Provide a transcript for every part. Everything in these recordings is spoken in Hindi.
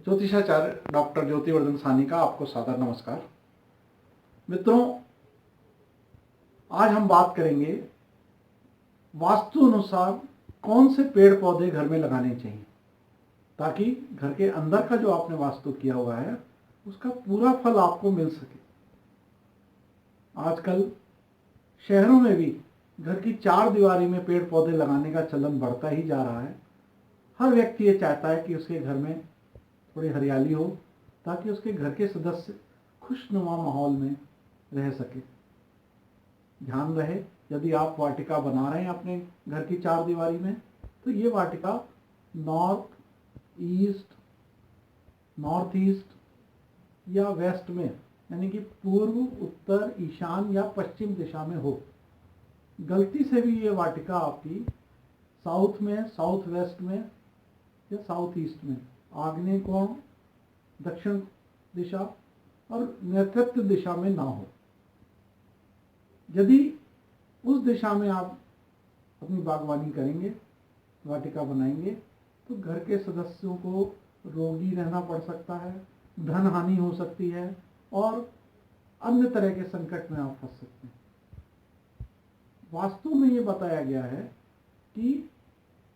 ज्योतिषाचार्य डॉक्टर ज्योतिवर्धन साहनी का आपको सादर नमस्कार। मित्रों, आज हम बात करेंगे वास्तु अनुसार कौन से पेड़ पौधे घर में लगाने चाहिए ताकि घर के अंदर का जो आपने वास्तु किया हुआ है उसका पूरा फल आपको मिल सके। आजकल शहरों में भी घर की चार दीवारी में पेड़ पौधे लगाने का चलन बढ़ता ही जा रहा है। हर व्यक्ति ये चाहता है कि उसके घर में थोड़ी हरियाली हो ताकि उसके घर के सदस्य खुशनुमा माहौल में रह सके। ध्यान रहे, यदि आप वाटिका बना रहे हैं अपने घर की चार दीवारी में तो ये वाटिका नॉर्थ ईस्ट या वेस्ट में, यानी कि पूर्व, उत्तर, ईशान या पश्चिम दिशा में हो। गलती से भी ये वाटिका आपकी साउथ में, साउथ वेस्ट में या साउथ ईस्ट में, आग्नेय कोण, दक्षिण दिशा और नैऋत्य दिशा में ना हो। यदि उस दिशा में आप अपनी बागवानी करेंगे, वाटिका बनाएंगे, तो घर के सदस्यों को रोगी रहना पड़ सकता है, धन हानि हो सकती है और अन्य तरह के संकट में आप फंस सकते हैं। वास्तु में ये बताया गया है कि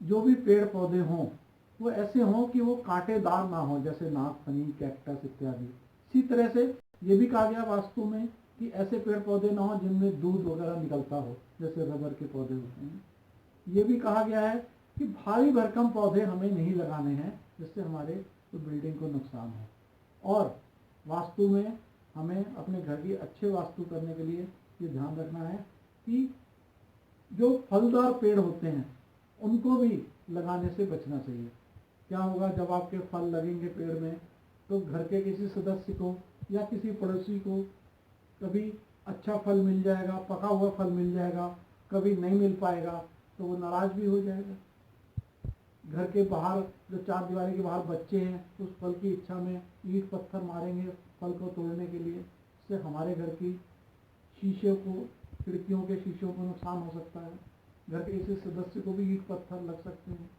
जो भी पेड़ पौधे हों वो ऐसे हों कि वो कांटेदार ना हो, जैसे नागफनी, कैक्टस इत्यादि। इसी तरह से ये भी कहा गया वास्तु में कि ऐसे पेड़ पौधे ना हो जिनमें दूध वगैरह निकलता हो, जैसे रबर के पौधे होते हैं। ये भी कहा गया है कि भारी भरकम पौधे हमें नहीं लगाने हैं जिससे हमारे बिल्डिंग को नुकसान हो। और वास्तु में हमें अपने घर की अच्छे वास्तु करने के लिए ये ध्यान रखना है कि जो फलदार पेड़ होते हैं उनको भी लगाने से बचना चाहिए। क्या होगा, जब आपके फल लगेंगे पेड़ में तो घर के किसी सदस्य को या किसी पड़ोसी को कभी अच्छा फल मिल जाएगा, पका हुआ फल मिल जाएगा, कभी नहीं मिल पाएगा तो वो नाराज भी हो जाएगा। घर के बाहर जो चार दीवारी के बाहर बच्चे हैं उस फल की इच्छा में ईंट पत्थर मारेंगे फल को तोड़ने के लिए, इससे हमारे घर की शीशे को, खिड़कियों के शीशों को नुकसान हो सकता है। घर के किसी सदस्य को भी ईंट पत्थर लग सकते हैं।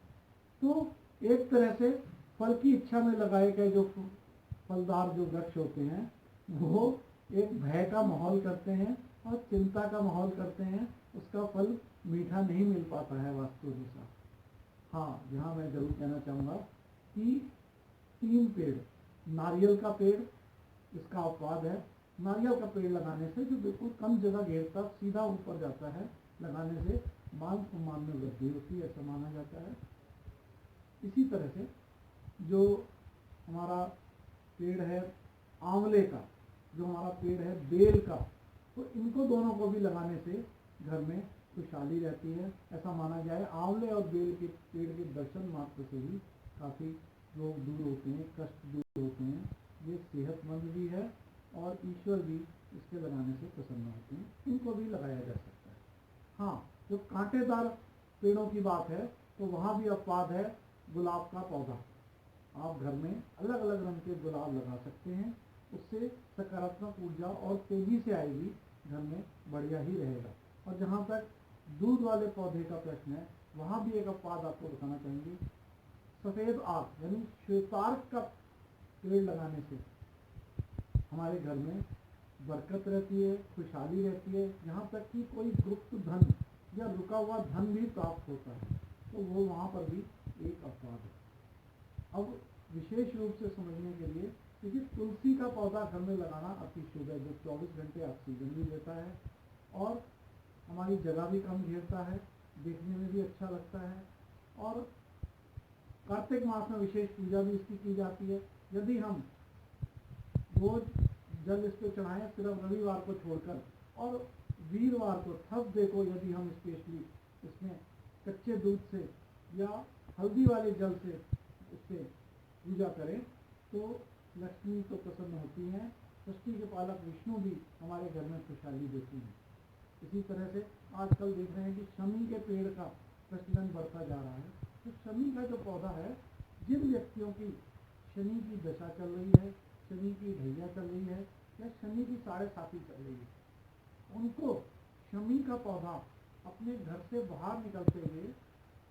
तो एक तरह से फल की इच्छा में लगाए गए जो फलदार जो वृक्ष होते हैं वो एक भय का माहौल करते हैं और चिंता का माहौल करते हैं, उसका फल मीठा नहीं मिल पाता है वास्तु अनुसार। हाँ, यहाँ मैं जरूर कहना चाहूँगा कि 3 पेड़, नारियल का पेड़ इसका अपवाद है। नारियल का पेड़ लगाने से, जो बिल्कुल कम जगह घेरता, सीधा ऊपर जाता है, लगाने से मान सम्मान में वृद्धि होती है, ऐसा माना जाता है। इसी तरह से जो हमारा पेड़ है आंवले का, जो हमारा पेड़ है बेल का, तो इनको दोनों को भी लगाने से घर में खुशहाली रहती है, ऐसा माना गया है। आंवले और बेल के पेड़ के दर्शन मात्र से ही काफ़ी रोग दूर होते हैं, कष्ट दूर होते हैं। ये सेहतमंद भी है और ईश्वर भी इसके लगाने से प्रसन्न होते हैं। इनको भी लगाया जा सकता है। हाँ, जो कांटेदार पेड़ों की बात है तो वहाँ भी अपवाद है। गुलाब का पौधा, आप घर में अलग अलग रंग के गुलाब लगा सकते हैं, उससे सकारात्मक ऊर्जा और तेजी से आएगी, घर में बढ़िया ही रहेगा। और जहाँ तक दूध वाले पौधे का प्रश्न है, वहाँ भी एक अपवाद आपको बताना चाहेंगे। सफ़ेद आक यानी श्वेतार्क का पेड़ लगाने से हमारे घर में बरकत रहती है, खुशहाली रहती है, यहाँ तक कि कोई गुप्त धन या रुका हुआ धन भी प्राप्त होता है। तो वो वहाँ पर भी एक अपवाद है। अब विशेष रूप से समझने के लिए, क्योंकि तुलसी का पौधा घर में लगाना अति शुभ है, जो 24 घंटे ऑक्सीजन भी देता है और हमारी जगह भी कम घेरता है, देखने में भी अच्छा लगता है। और कार्तिक मास में विशेष पूजा भी इसकी की जाती है। यदि हम रोज जल इस पर चढ़ाएं, सिर्फ रविवार को छोड़कर, और वीरवार को, थर्सडे को यदि हम स्पेशली इसमें कच्चे दूध से या हल्दी वाले जल से इससे पूजा करें तो लक्ष्मी तो प्रसन्न होती हैं, सृष्टि के पालक विष्णु भी हमारे घर में खुशहाली देती हैं। इसी तरह से आजकल देख रहे हैं कि शमी के पेड़ का प्रचलन बढ़ता जा रहा है। तो शमी का जो पौधा है, जिन व्यक्तियों की शनि की दशा चल रही है, शनि की ढैया चल रही है या शनि की 7.5 चल रही है, उनको शमी का पौधा अपने घर से बाहर निकलते हुए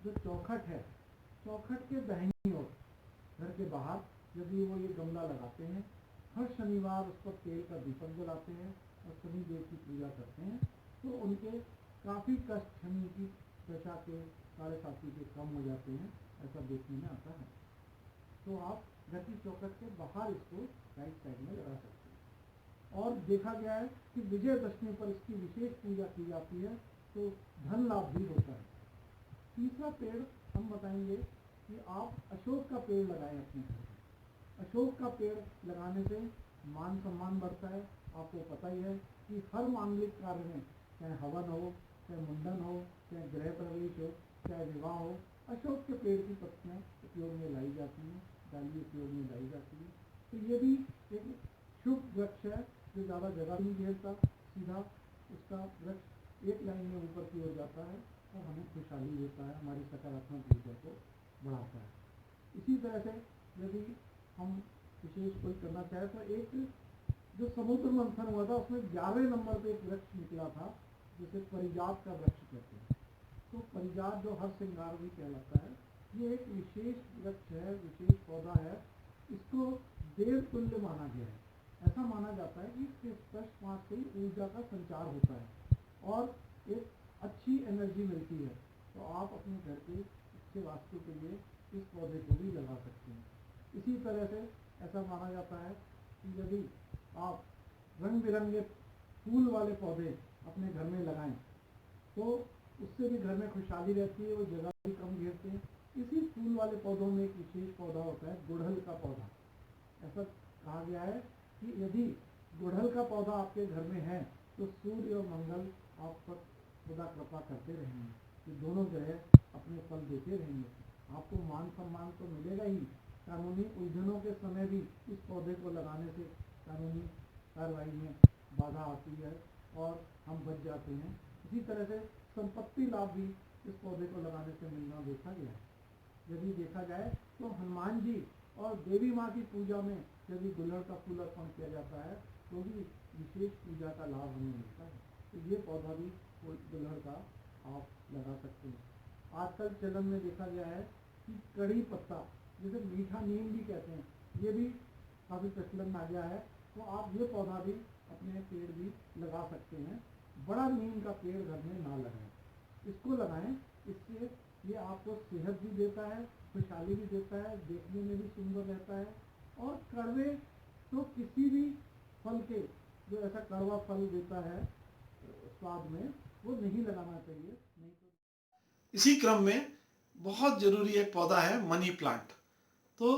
जो चौखट है, चौखट के दाहिनी ओर घर के बाहर यदि वो ये गमला लगाते हैं, हर शनिवार उस पर तेल का दीपक जलाते हैं और शनिदेव की पूजा करते हैं, तो उनके काफ़ी कष्ट शनि की दशा के साढ़े साथी के कम हो जाते हैं, ऐसा देखने में आता है। तो आप घर की चौखट के बाहर इसको राइट साइड में लगा सकते हैं। और देखा गया है कि विजयदशमी पर इसकी विशेष पूजा की जाती है, तो धन लाभ भी होता है। तीसरा पेड़ हम बताएंगे कि आप अशोक का पेड़ लगाएं अपने घर में। अशोक का पेड़ लगाने से मान सम्मान बढ़ता है। आपको पता ही है कि हर मांगलिक कार्य में, चाहे हवन हो, चाहे मुंडन हो, चाहे गृह प्रवेश हो, चाहे विवाह हो, अशोक के पेड़ की पत्तियाँ उपयोग में लाई जाती हैं, डाली उपयोग में लाई जाती है। तो ये भी एक शुभ वृक्ष है जो ज़्यादा जगह नहीं घेरता, सीधा उसका वृक्ष एक लाइन में ऊपर की ओर जाता है और हमें खुशहाली देता है, हमारी सकारात्मक ऊर्जा को बढ़ाता है। इसी तरह से यदि हम विशेष कोई करना चाहे तो एक जो समुद्र मंथन हुआ था उसमें 11वें नंबर पे एक वृक्ष निकला था जिसे परिजात का वृक्ष कहते हैं। तो परिजात जो हर श्रृंगार भी कहलाता है, ये एक विशेष वृक्ष है, विशेष पौधा है। इसको देव तुल्य माना गया है। ऐसा माना जाता है कि इसके स्पर्श पात से ही ऊर्जा का संचार होता है और एक अच्छी एनर्जी मिलती है। तो आप अपने घर के अच्छे वास्तु के लिए इस पौधे को भी लगा सकते हैं। इसी तरह से ऐसा माना जाता है कि यदि आप रंग बिरंगे फूल वाले पौधे अपने घर में लगाएं तो उससे भी घर में खुशहाली रहती है, वो जगह भी कम घेरते हैं। इसी फूल वाले पौधों में एक विशेष पौधा होता है गुड़हल का पौधा। ऐसा कहा गया है कि यदि गुड़हल का पौधा आपके घर में है तो सूर्य और मंगल आप पर खुदा कृपा करते रहेंगे, ये दोनों ग्रह अपने फल देते रहेंगे। आपको मान सम्मान तो मिलेगा ही, कानूनी उलझनों के समय भी इस पौधे को लगाने से कानूनी कार्रवाई में बाधा आती है और हम बच जाते हैं। इसी तरह से संपत्ति लाभ भी इस पौधे को लगाने से मिलना देखा गया है। यदि देखा जाए तो हनुमान जी और देवी माँ की पूजा में यदि गुड़हल का फूल अर्पण किया जाता है तो भी विशेष पूजा का लाभ हमें मिलता है। तो ये पौधा भी गुड़हल का आप लगा सकते हैं। आजकल चलन में देखा गया है कि कड़ी पत्ता, जिसे मीठा नीम भी कहते हैं, ये भी काफ़ी प्रचलन में आ गया है। तो आप ये पौधा भी अपने पेड़ भी लगा सकते हैं। बड़ा नीम का पेड़ घर में ना लगाएं, इसको लगाएं। इससे ये आपको सेहत भी देता है, खुशहाली भी देता है, देखने में भी सुंदर रहता है। और कड़वे तो किसी भी फल के जो ऐसा कड़वा फल देता है स्वाद में, वो नहीं लगाना चाहिए। नहीं तो इसी क्रम में बहुत जरूरी एक पौधा है मनी प्लांट। तो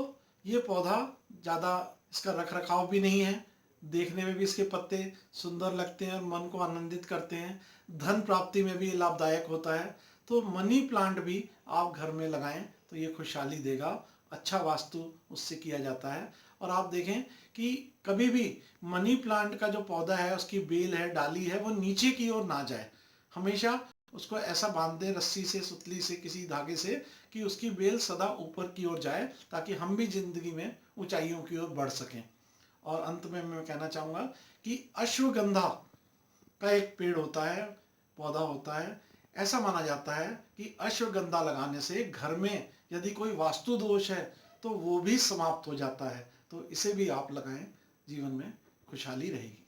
ये पौधा ज़्यादा इसका रख रखाव भी नहीं है, देखने में भी इसके पत्ते सुंदर लगते हैं और मन को आनंदित करते हैं, धन प्राप्ति में भी लाभदायक होता है। तो मनी प्लांट भी आप घर में लगाएं तो ये खुशहाली देगा, अच्छा वास्तु उससे किया जाता है। और आप देखें कि कभी भी मनी प्लांट का जो पौधा है, उसकी बेल है, डाली है, वो नीचे की ओर ना जाए। हमेशा उसको ऐसा बांध दें रस्सी से, सुतली से, किसी धागे से, कि उसकी बेल सदा ऊपर की ओर जाए, ताकि हम भी जिंदगी में ऊंचाइयों की ओर बढ़ सकें। और अंत में मैं कहना चाहूँगा कि अश्वगंधा का एक पेड़ होता है, पौधा होता है। ऐसा माना जाता है कि अश्वगंधा लगाने से घर में यदि कोई वास्तु दोष है तो वो भी समाप्त हो जाता है। तो इसे भी आप लगाएं, जीवन में खुशहाली रहेगी।